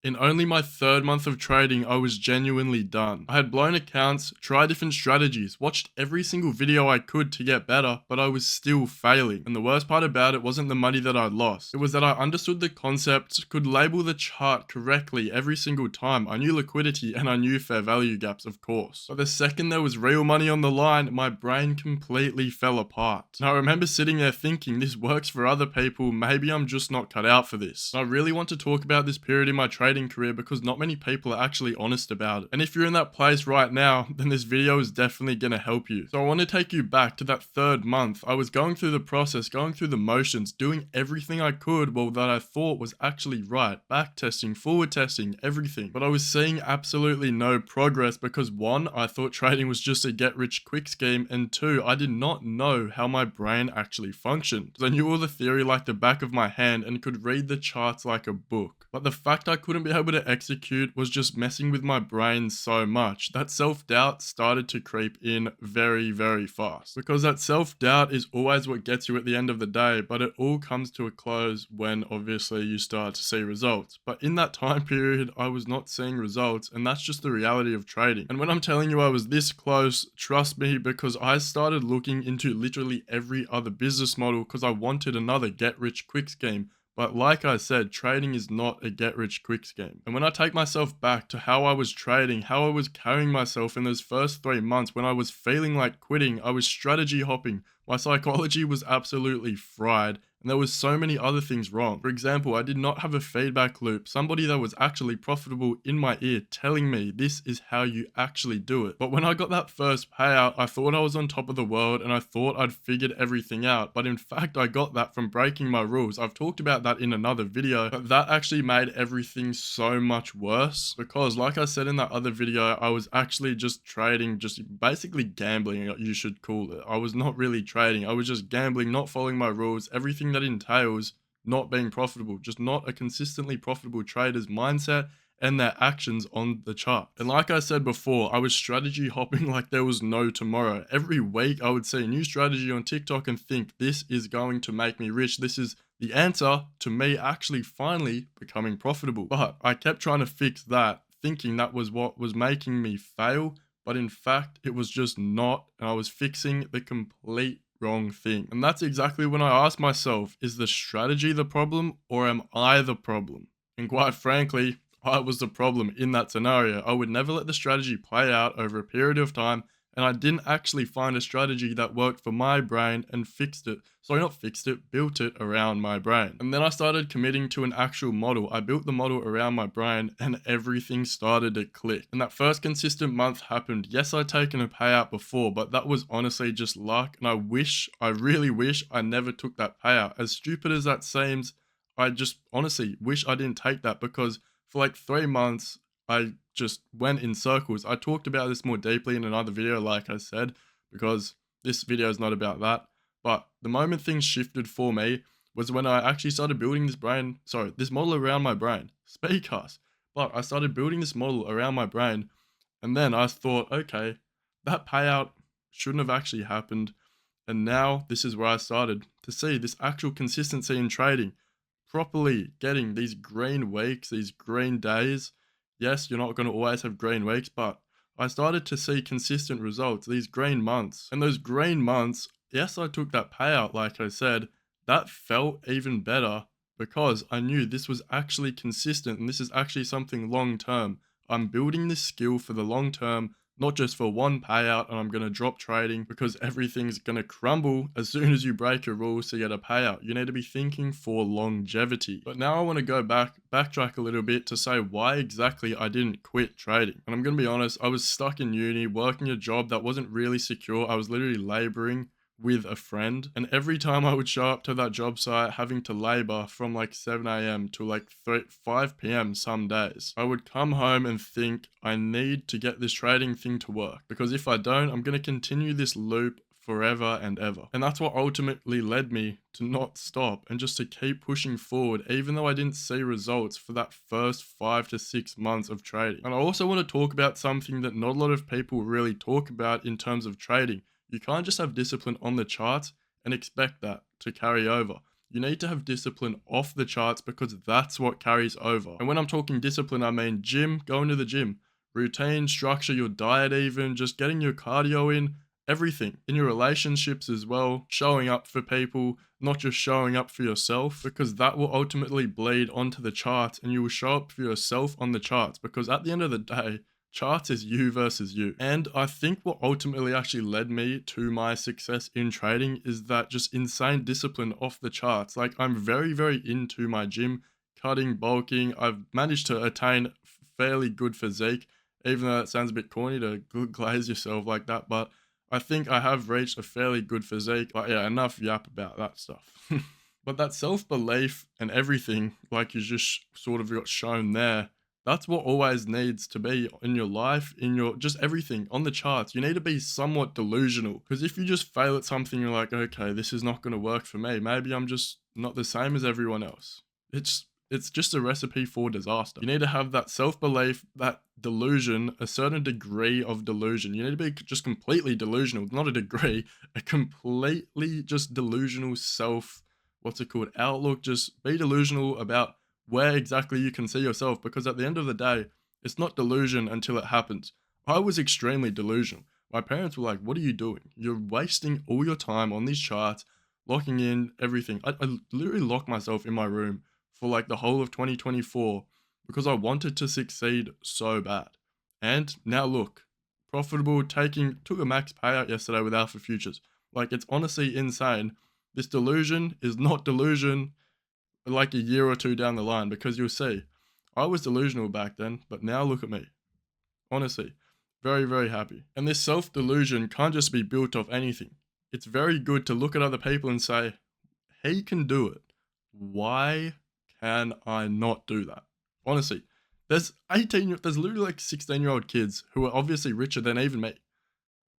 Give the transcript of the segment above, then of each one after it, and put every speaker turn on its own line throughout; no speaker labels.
In only my third month of trading, I was genuinely done. I had blown accounts, tried different strategies, watched every single video I could to get better, but I was still failing. And the worst part about it wasn't the money that I lost. It was that I understood the concept, could label the chart correctly every single time. I knew liquidity and I knew fair value gaps, of course. But the second there was real money on the line, my brain completely fell apart. And I remember sitting there thinking, this works for other people, maybe I'm just not cut out for this. And I really want to talk about this period in my trading career because not many people are actually honest about it. And if you're in that place right now, then this video is definitely going to help you. So I want to take you back to that third month. I was going through the process, going through the motions, doing everything I could, well, that I thought was actually right. Back testing, forward testing, everything. But I was seeing absolutely no progress because one, I thought trading was just a get rich quick scheme, and two, I did not know how my brain actually functioned. Because I knew all the theory like the back of my hand and could read the charts like a book. But the fact I couldn't be able to execute was just messing with my brain so much. That self-doubt started to creep in very, very fast. Because that self-doubt is always what gets you at the end of the day, but it all comes to a close when obviously you start to see results. But in that time period, I was not seeing results, and that's just the reality of trading. And when I'm telling you I was this close, trust me, because I started looking into literally every other business model because I wanted another get-rich-quick scheme. But like I said, trading is not a get-rich-quick scheme. And when I take myself back to how I was trading, how I was carrying myself in those first 3 months when I was feeling like quitting, I was strategy hopping, my psychology was absolutely fried, and there was so many other things wrong. For example, I did not have a feedback loop, somebody that was actually profitable in my ear telling me this is how you actually do it. But when I got that first payout, I thought I was on top of the world and I thought I'd figured everything out. But in fact, I got that from breaking my rules. I've talked about that in another video, but that actually made everything so much worse because like I said in that other video, I was actually just trading, just basically gambling, you should call it. I was not really trading. I was just gambling, not following my rules, everything that entails not being profitable, just not a consistently profitable trader's mindset and their actions on the chart. And like I said before, I was strategy hopping like there was no tomorrow. Every week I would see a new strategy on TikTok and think this is going to make me rich. This is the answer to me actually finally becoming profitable. But I kept trying to fix that, thinking that was what was making me fail. But in fact, it was just not, and I was fixing the complete wrong thing. And that's exactly when I asked myself, is the strategy the problem or am I the problem? And quite frankly, I was the problem in that scenario. I would never let the strategy play out over a period of time, and I didn't actually find a strategy that worked for my brain and fixed it. Sorry, not fixed it, built it around my brain. And then I started committing to an actual model. I built the model around my brain and everything started to click. And that first consistent month happened. Yes, I'd taken a payout before, but that was honestly just luck. And I really wish I never took that payout. As stupid as that seems, I just honestly wish I didn't take that because for like 3 months, I just went in circles. I talked about this more deeply in another video, like I said, because this video is not about that. But the moment things shifted for me was when I actually started building this model around my brain. Speak us. But I started building this model around my brain, and then I thought, okay, that payout shouldn't have actually happened. And now this is where I started to see this actual consistency in trading, properly getting these green weeks, these green days. Yes, you're not going to always have green weeks, but I started to see consistent results, these green months. And those green months, yes, I took that payout, like I said, that felt even better because I knew this was actually consistent and this is actually something long term. I'm building this skill for the long term, not just for one payout, and I'm going to drop trading because everything's going to crumble as soon as you break your rules to get a payout. You need to be thinking for longevity. But now I want to backtrack a little bit to say why exactly I didn't quit trading. And I'm going to be honest, I was stuck in uni, working a job that wasn't really secure. I was literally laboring with a friend, and every time I would show up to that job site having to labor from like 7 a.m. to like 5 p.m. some days, I would come home and think I need to get this trading thing to work because if I don't, I'm going to continue this loop forever and ever. And that's what ultimately led me to not stop and just to keep pushing forward, even though I didn't see results for that first 5 to 6 months of trading. And I also want to talk about something that not a lot of people really talk about in terms of trading. You can't just have discipline on the charts and expect that to carry over. You need to have discipline off the charts because that's what carries over. And when I'm talking discipline, I mean gym, going to the gym, routine, structure, your diet, even just getting your cardio in, everything in your relationships as well, showing up for people, not just showing up for yourself, because that will ultimately bleed onto the charts and you will show up for yourself on the charts. Because at the end of the day, charts is you versus you. And I think what ultimately actually led me to my success in trading is that just insane discipline off the charts. Like, I'm very, very into my gym, cutting, bulking. I've managed to attain fairly good physique, even though it sounds a bit corny to glaze yourself like that, but I think I have reached a fairly good physique. But yeah, enough yap about that stuff. But that self-belief and everything, like you just sort of got shown there, that's what always needs to be in your life, in your just everything on the charts. You need to be somewhat delusional, because if you just fail at something, you're like, okay, this is not going to work for me. Maybe I'm just not the same as everyone else. It's just a recipe for disaster. You need to have that self-belief, that delusion, a certain degree of delusion. You need to be just completely delusional, not a degree, a completely just delusional what's it called, outlook. Just be delusional about where exactly you can see yourself, because at the end of the day, it's not delusion until it happens. I was extremely delusional. My parents were like, what are you doing? You're wasting all your time on these charts, locking in everything. I literally locked myself in my room for like the whole of 2024 because I wanted to succeed so bad. And now look, profitable, took a max payout yesterday with Alpha Futures. Like, it's honestly insane. This delusion is not delusion like a year or two down the line, because you'll see, I was delusional back then, but now look at me. Honestly, very, very happy. And this self-delusion can't just be built off anything. It's very good to look at other people and say, he can do it. Why can I not do that? Honestly, there's literally like 16-year-old kids who are obviously richer than even me.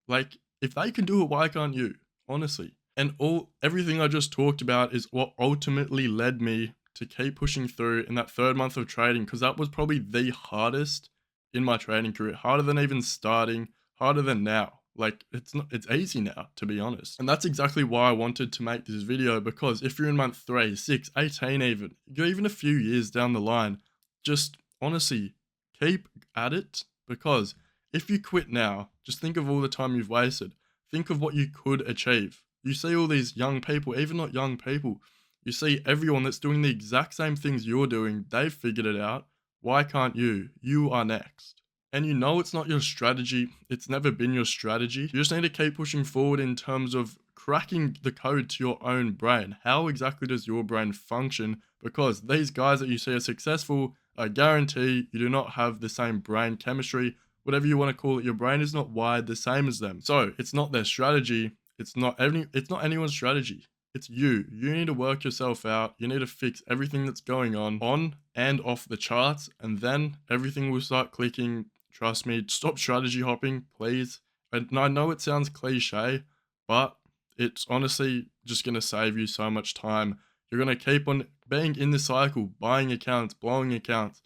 Like, if they can do it, why can't you? Honestly. And everything I just talked about is what ultimately led me to keep pushing through in that third month of trading, because that was probably the hardest in my trading career. Harder than even starting, harder than now. Like, it's easy now, to be honest. And that's exactly why I wanted to make this video, because if you're in month 3, 6, 18 even, you're even a few years down the line, just honestly, keep at it, because if you quit now, just think of all the time you've wasted. Think of what you could achieve. You see all these young people, even not young people, you see everyone that's doing the exact same things you're doing, they've figured it out. Why can't you? You are next. And you know it's not your strategy. It's never been your strategy. You just need to keep pushing forward in terms of cracking the code to your own brain. How exactly does your brain function? Because these guys that you see are successful, I guarantee you do not have the same brain chemistry. Whatever you want to call it, your brain is not wired the same as them. So it's not their strategy. It's not anyone's strategy. It's you. You need to work yourself out. You need to fix everything that's going on and off the charts, and then everything will start clicking. Trust me. Stop strategy hopping, please. And I know it sounds cliche, but it's honestly just going to save you so much time. You're going to keep on being in the cycle, buying accounts, blowing accounts,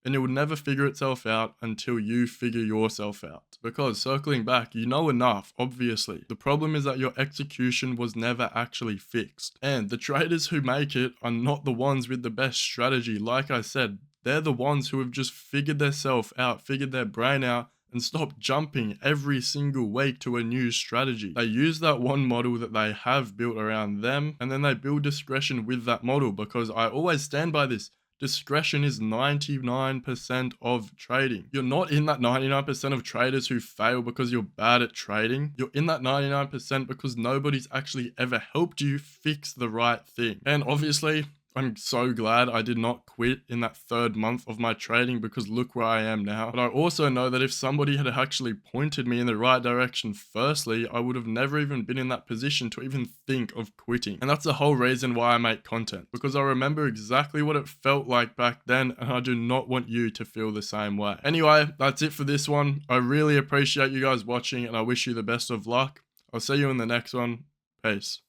and it will never figure itself out until you figure yourself out. Because circling back, you know enough, obviously. The problem is that your execution was never actually fixed. And the traders who make it are not the ones with the best strategy. Like I said, they're the ones who have just figured themselves out, figured their brain out, and stopped jumping every single week to a new strategy. They use that one model that they have built around them, and then they build discretion with that model, because I always stand by this. Discretion is 99% of trading. You're not in that 99% of traders who fail because you're bad at trading. You're in that 99% because nobody's actually ever helped you fix the right thing. And obviously, I'm so glad I did not quit in that third month of my trading, because look where I am now. But I also know that if somebody had actually pointed me in the right direction firstly, I would have never even been in that position to even think of quitting. And that's the whole reason why I make content, because I remember exactly what it felt like back then, and I do not want you to feel the same way. Anyway, that's it for this one. I really appreciate you guys watching, and I wish you the best of luck. I'll see you in the next one. Peace.